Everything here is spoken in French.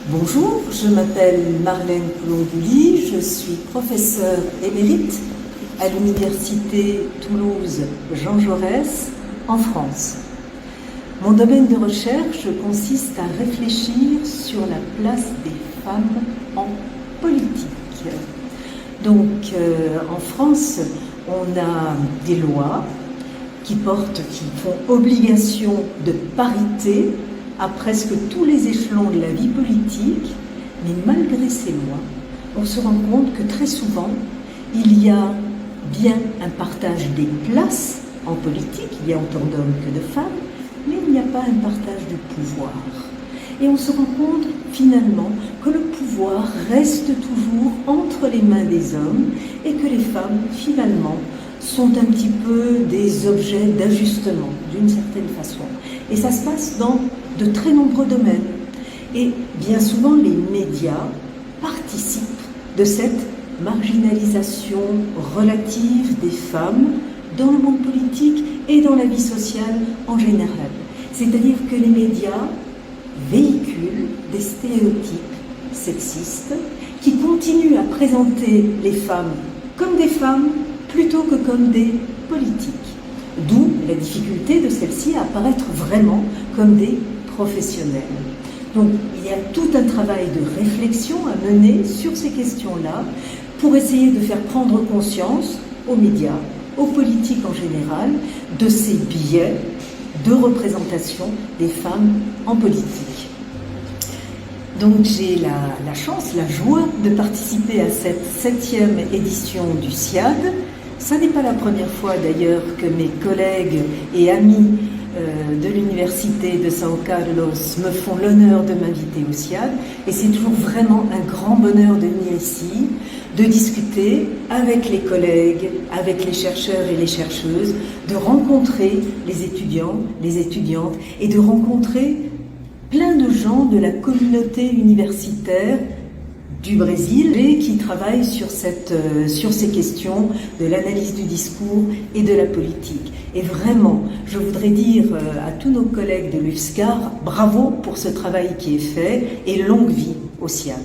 Bonjour, je m'appelle Marlène Coulon-Gully, je suis professeure émérite à l'Université Toulouse Jean Jaurès en France. Mon domaine de recherche consiste à réfléchir sur la place des femmes en politique. Donc en France, on a des lois qui font obligation de parité à presque tous les échelons de la vie politique, mais malgré ces lois, on se rend compte que très souvent, il y a bien un partage des places en politique, il y a autant d'hommes que de femmes, mais il n'y a pas un partage du pouvoir. Et on se rend compte finalement que le pouvoir reste toujours entre les mains des hommes et que les femmes finalement sont un petit peu des objets d'ajustement d'une certaine façon. Et ça se passe dans de très nombreux domaines. Et bien souvent, les médias participent de cette marginalisation relative des femmes dans le monde politique et dans la vie sociale en général. C'est-à-dire que les médias véhiculent des stéréotypes sexistes qui continuent à présenter les femmes comme des femmes plutôt que comme des politiques. D'où la difficulté de celles-ci à apparaître vraiment comme des professionnels. Donc il y a tout un travail de réflexion à mener sur ces questions-là pour essayer de faire prendre conscience aux médias, aux politiques en général, de ces biais de représentation des femmes en politique. Donc j'ai la chance, la joie de participer à cette 7e édition du SIAD. Ça n'est pas la première fois d'ailleurs que mes collègues et amis de l'Université de São Carlos me font l'honneur de m'inviter au SIAD, et c'est toujours vraiment un grand bonheur de venir ici, de discuter avec les collègues, avec les chercheurs et les chercheuses, de rencontrer les étudiants, les étudiantes, et de rencontrer plein de gens de la communauté universitaire du Brésil et qui travaillent sur ces questions de l'analyse du discours et de la politique. Et vraiment, je voudrais dire à tous nos collègues de l'UFSCar, bravo pour ce travail qui est fait et longue vie au SIAD.